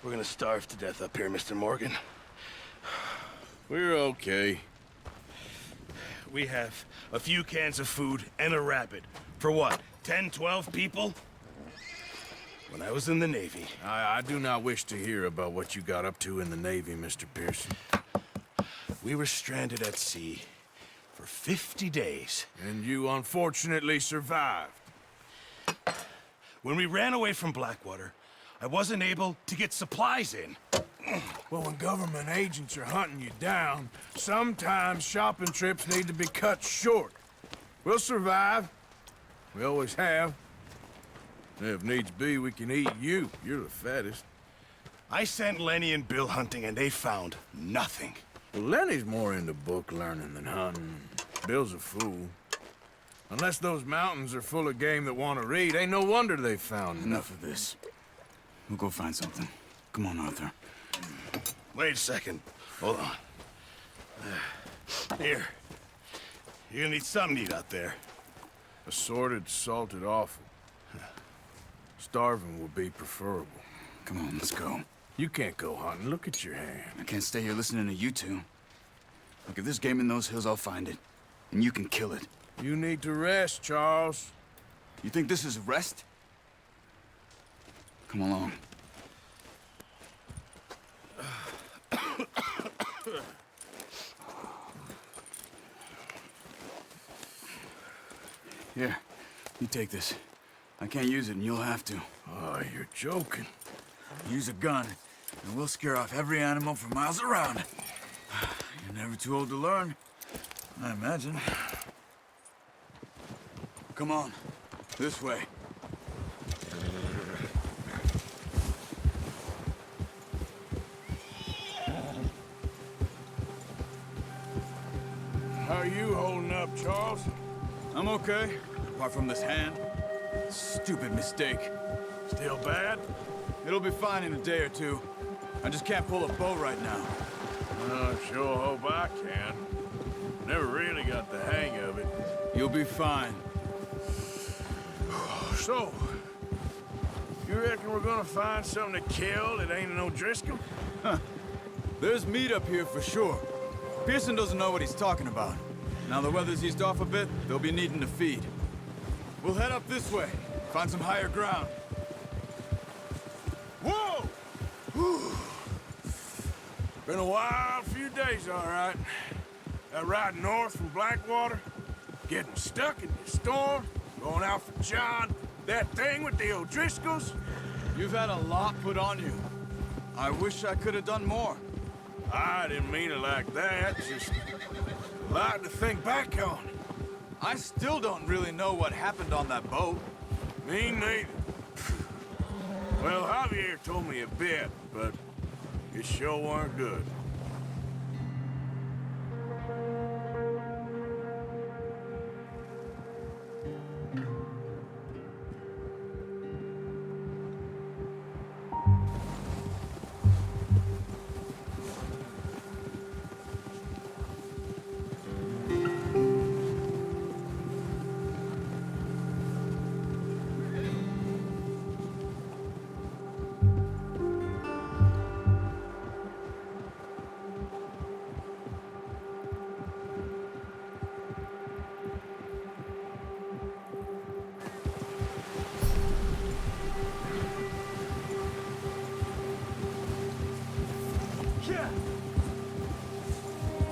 We're gonna starve to death up here, Mr. Morgan. We're okay. We have a few cans of food and a rabbit. For what, 10, 12 people? When I was in the Navy... I do not wish to hear about what you got up to in the Navy, Mr. Pearson. We were stranded at sea for 50 days. And you unfortunately survived. When we ran away from Blackwater, I wasn't able to get supplies in. Well, when government agents are hunting you down, sometimes shopping trips need to be cut short. We'll survive. We always have. If needs be, we can eat you. You're the fattest. I sent Lenny and Bill hunting, and they found nothing. Well, Lenny's more into book learning than hunting. Bill's a fool. Unless those mountains are full of game that want to read, ain't no wonder they found Enough of this. We'll go find something. Come on, Arthur. Wait a second. Hold on. Here. You're gonna need something to eat out there. assorted, salted offal. Starving will be preferable. Come on, let's go. You can't go hunting. Look at your hand. I can't stay here listening to you two. Look, if there's game in those hills, I'll find it. And you can kill it. You need to rest, Charles. You think this is rest? Come along. Here, you take this. I can't use it, and you'll have to. Oh, you're joking. Use a gun, and we'll scare off every animal for miles around. You're never too old to learn, I imagine. Come on, this way. How are you holding up, Charles? I'm okay, apart from this hand. Stupid mistake. Still bad? It'll be fine in a day or two. I just can't pull a bow right now. I sure hope I can. Never really got the hang of it. You'll be fine. So, you reckon we're gonna find something to kill that ain't no Driscoll? There's meat up here for sure. Pearson doesn't know what he's talking about. Now the weather's eased off a bit, they'll be needing to feed. We'll head up this way, find some higher ground. Whoa! Whew. Been a wild few days, all right. That ride north from Blackwater, getting stuck in the storm, going out for John, that thing with the O'Driscolls. You've had a lot put on you. I wish I could have done more. I didn't mean it like that, just a lot to think back on. I still don't really know what happened on that boat. Me neither. Well, Javier told me a bit, but it sure weren't good.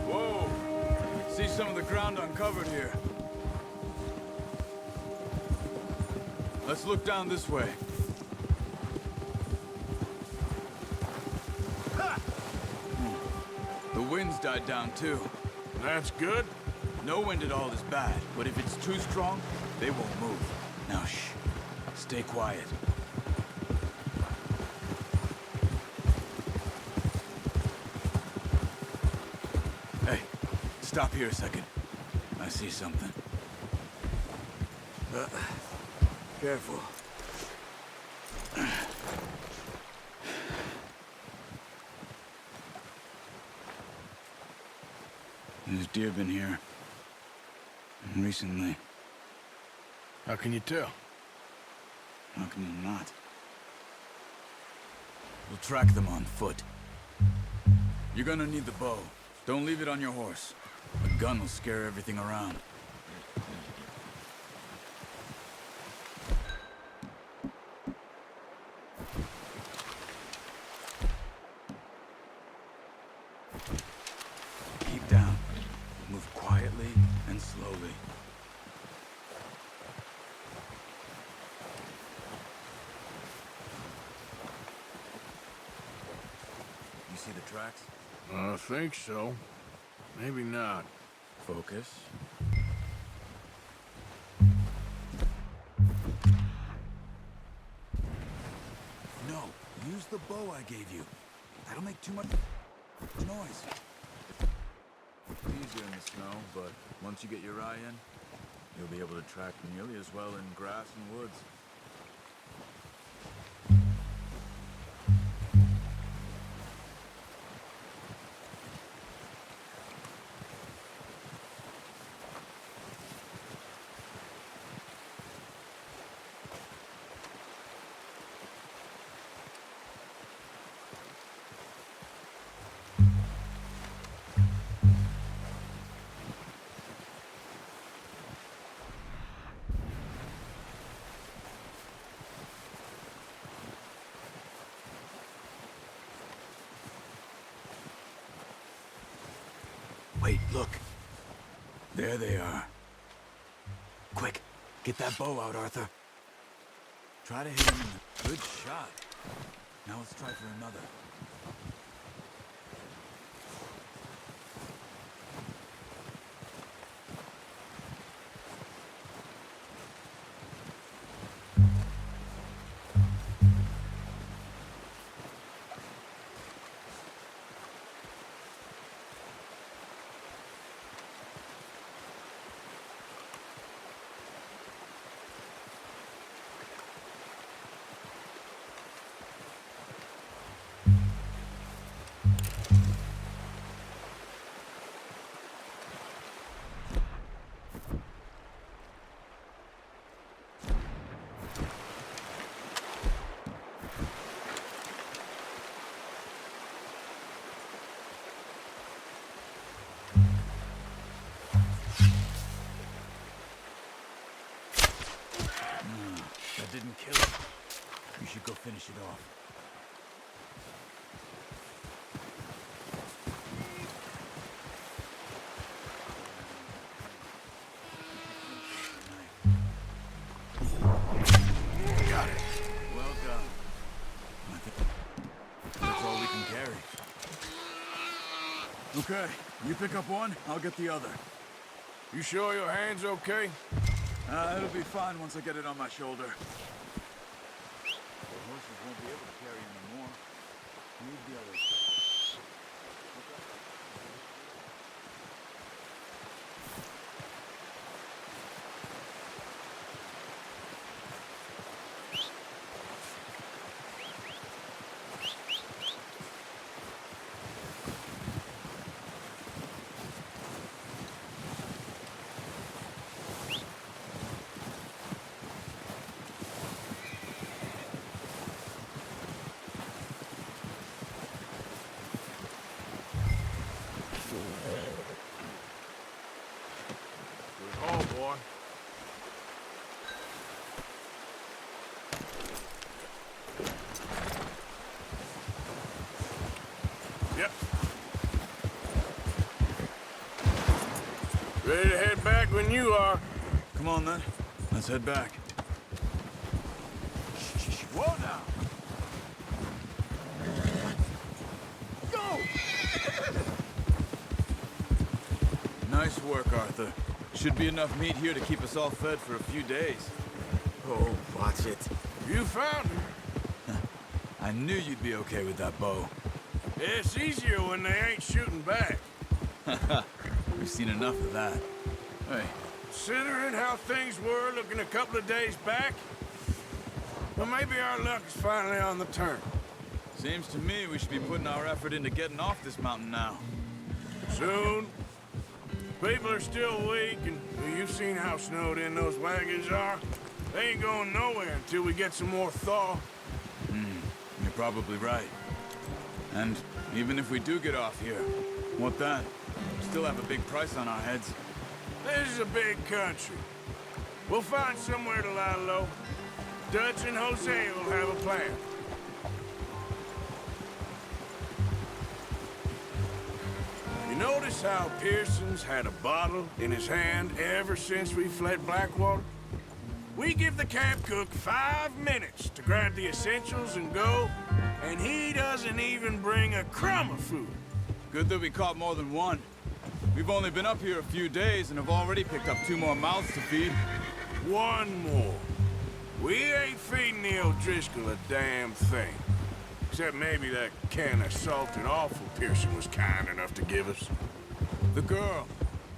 Whoa! See some of the ground uncovered here. Let's look down this way. The wind's died down too. That's good. No wind at all is bad, but if it's too strong, they won't move. Now shh. Stay quiet. Hey, stop here a second. I see something. Careful. There's deer been here. Recently. How can you tell? How can you not? We'll track them on foot. You're gonna need the bow. Don't leave it on your horse. A gun will scare everything around. Keep down. Move quietly and slowly. You see the tracks? I think so. Maybe not. Focus. No, use the bow I gave you. That'll make too much noise. Easier in the snow, but once you get your eye in, you'll be able to track nearly as well in grass and woods. Wait, look. There they are. Quick, get that bow out, Arthur. Try to hit him in the... Good shot. Now let's try for another. That didn't kill him. You should go finish it off. Got it. Well done. I think that's all we can carry. Okay, you pick up one, I'll get the other. You sure your hand's okay? It'll be fine once I get it on my shoulder. The horses won't be able to carry anymore. Move the others. Oh, boy. Yep. Ready to head back when you are. Come on, then. Let's head back. Whoa, now! Go! Nice work, Arthur. Should be enough meat here to keep us all fed for a few days. Oh, watch it. You found her. I knew you'd be okay with that bow. It's easier when they ain't shooting back. We've seen enough of that. Hey, Considering how things were looking a couple of days back, well, maybe our luck is finally on the turn. seems to me we should be putting our effort into getting off this mountain now. Soon. People are still weak, and you've seen how snowed in those wagons are. They ain't going nowhere until we get some more thaw. You're probably right. And even if we do get off here, what then? We still have a big price on our heads. This is a big country. We'll find somewhere to lie low. Dutch and Hosea will have a plan. You notice how Pearson's had a bottle in his hand ever since we fled Blackwater? We give the camp cook 5 minutes to grab the essentials and go, and he doesn't even bring a crumb of food. Good that we caught more than one. We've only been up here a few days and have already picked up 2 more mouths to feed. One more. We ain't feeding the O'Driscoll a damn thing. Except maybe that can of salted offal Pearson was kind enough to give us. The girl,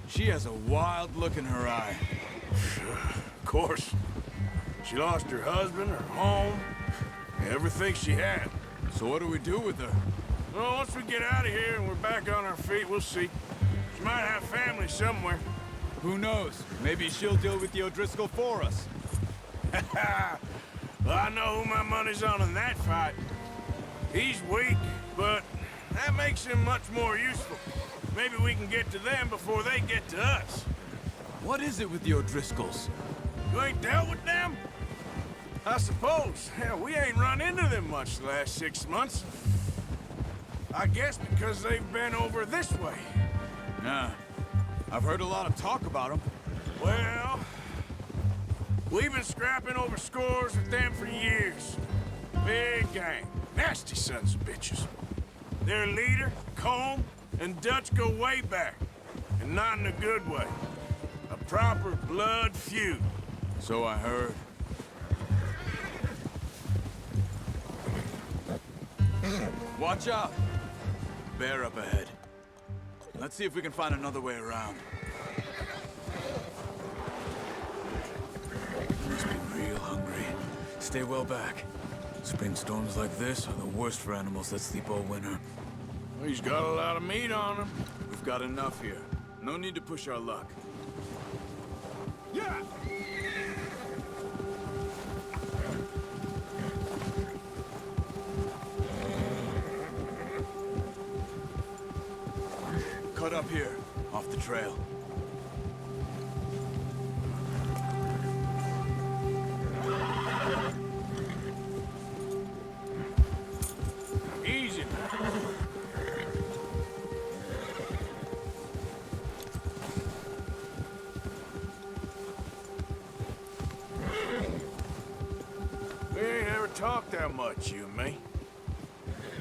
she has a wild look in her eye. Of course. She lost her husband, her home, everything she had. So what do we do with her? Well, once we get out of here and we're back on our feet, we'll see. She might have family somewhere. Who knows? Maybe she'll deal with the O'Driscoll for us. Well, I know who my money's on in that fight. He's weak, but that makes him much more useful. Maybe we can get to them before they get to us. What is it with the O'Driscolls? You ain't dealt with them? I suppose. Hell, we ain't run into them much the last 6 months. I guess because they've been over this way. Nah. I've heard a lot of talk about them. Well, we've been scrapping over scores with them for years. Big gang. Nasty sons of bitches. Their leader, Colm, and Dutch go way back. And not in a good way. A proper blood feud. So I heard. Watch out! Bear up ahead. Let's see if we can find another way around. Must be real hungry. Stay well back. Spring storms like this are the worst for animals that sleep all winter. He's got a lot of meat on him. We've got enough here. No need to push our luck. Yeah! Cut up here, off the trail. Easy. We ain't ever talked that much, you and me.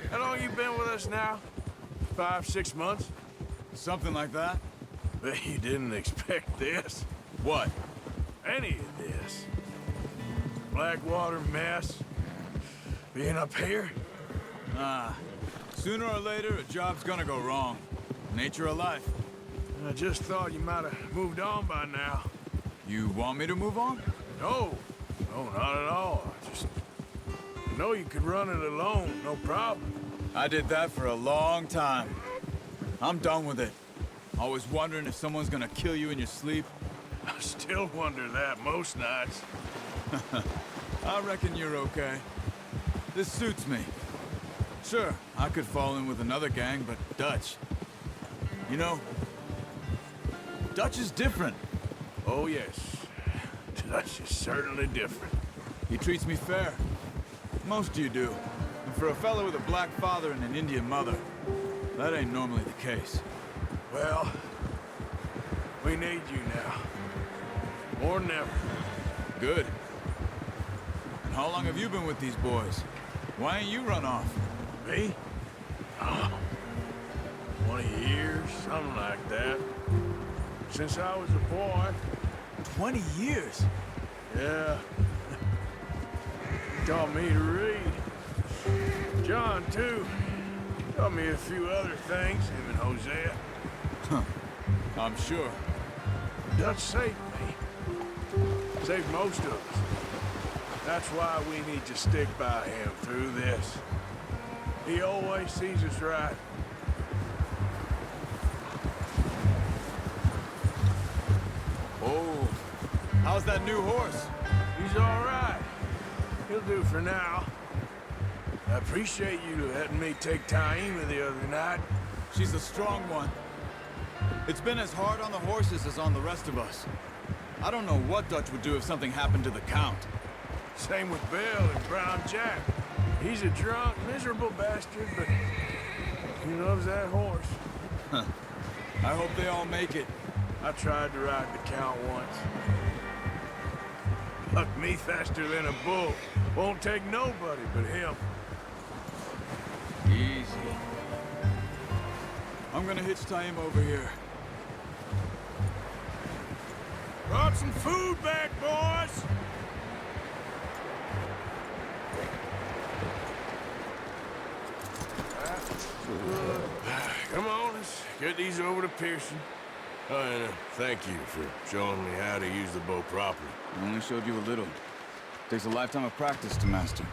How long you been with us now? 5, 6 months? Something like that? Bet you didn't expect this. What? Any of this. Blackwater mess. Being up here? Sooner or later, a job's gonna go wrong. Nature of life. I just thought you might have moved on by now. You want me to move on? No. No, not at all. I just know you could run it alone, no problem. I did that for a long time. I'm done with it. Always wondering if someone's gonna kill you in your sleep. I still wonder that most nights. I reckon you're okay. This suits me. Sure, I could fall in with another gang, but Dutch... You know, Dutch is different. Oh, yes. Dutch is certainly different. He treats me fair. Most of you do. And for a fellow with a black father and an Indian mother, that ain't normally the case. Well, we need you now. More than ever. Good. And how long have you been with these boys? Why ain't you run off? Me? Oh, 20 years, something like that. Since I was a boy. 20 years? Yeah. He taught me to read. John, too. Taught me a few other things, him and Hosea. I'm sure. Dutch saved me. Saved most of us. That's why we need to stick by him through this. He always sees us right. Oh, how's that new horse? He's all right. He'll do for now. I appreciate you letting me take Taima the other night. She's a strong one. It's been as hard on the horses as on the rest of us. I don't know what Dutch would do if something happened to the Count. Same with Bill and Brown Jack. He's a drunk, miserable bastard, but he loves that horse. I hope they all make it. I tried to ride the Count once. Bucked me faster than a bull. Won't take nobody but him. Easy. I'm gonna hitch Taima over here. Brought some food back, boys! Come on, let's get these over to Pearson. Oh, and thank you for showing me how to use the bow properly. I only showed you a little. Takes a lifetime of practice to master.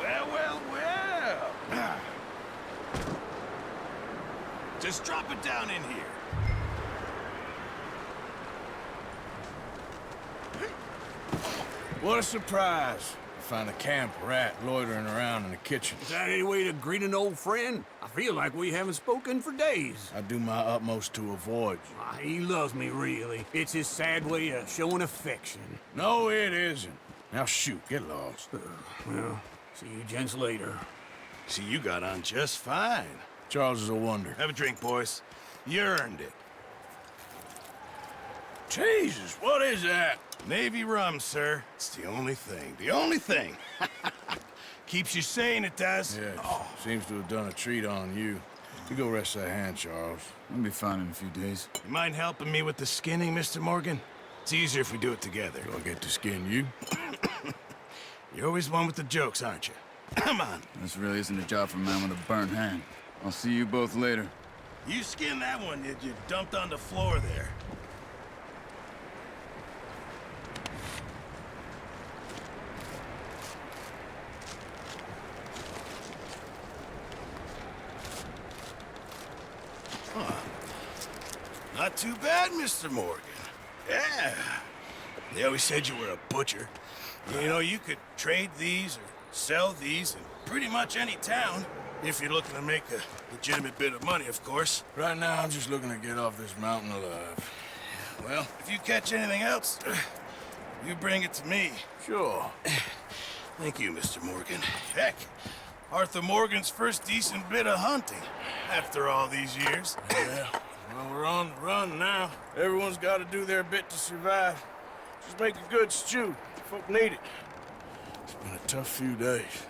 Well, well, well. Just drop it down in here. What a surprise. Find a camp rat loitering around in the kitchen. Is that any way to greet an old friend? I feel like we haven't spoken for days. I do my utmost to avoid you. He loves me, really. It's his sad way of showing affection. No, it isn't. Now shoot, get lost. Well, see you gents later. See, you got on just fine. Charles is a wonder. Have a drink, boys. You earned it. Jesus, what is that? Navy rum, sir. It's the only thing. The only thing. Keeps you sane, it does. Yes, seems to have done a treat on you. You go rest that hand, Charles. I'll be fine in a few days. You mind helping me with the skinning, Mr. Morgan? It's easier if we do it together. Do I get to skin you? You're always one with the jokes, aren't you? Come on. This really isn't a job for a man with a burnt hand. I'll see you both later. You skinned that one that you dumped on the floor there. Not too bad, Mr. Morgan. Yeah. They always said you were a butcher. You know, you could trade these or sell these in pretty much any town. If you're looking to make a legitimate bit of money, of course. Right now, I'm just looking to get off this mountain alive. Well, if you catch anything else, you bring it to me. Sure. Thank you, Mr. Morgan. Heck, Arthur Morgan's first decent bit of hunting after all these years. Yeah. Well, we're on the run now. Everyone's got to do their bit to survive. Just make a good stew. Folk need it. It's been a tough few days.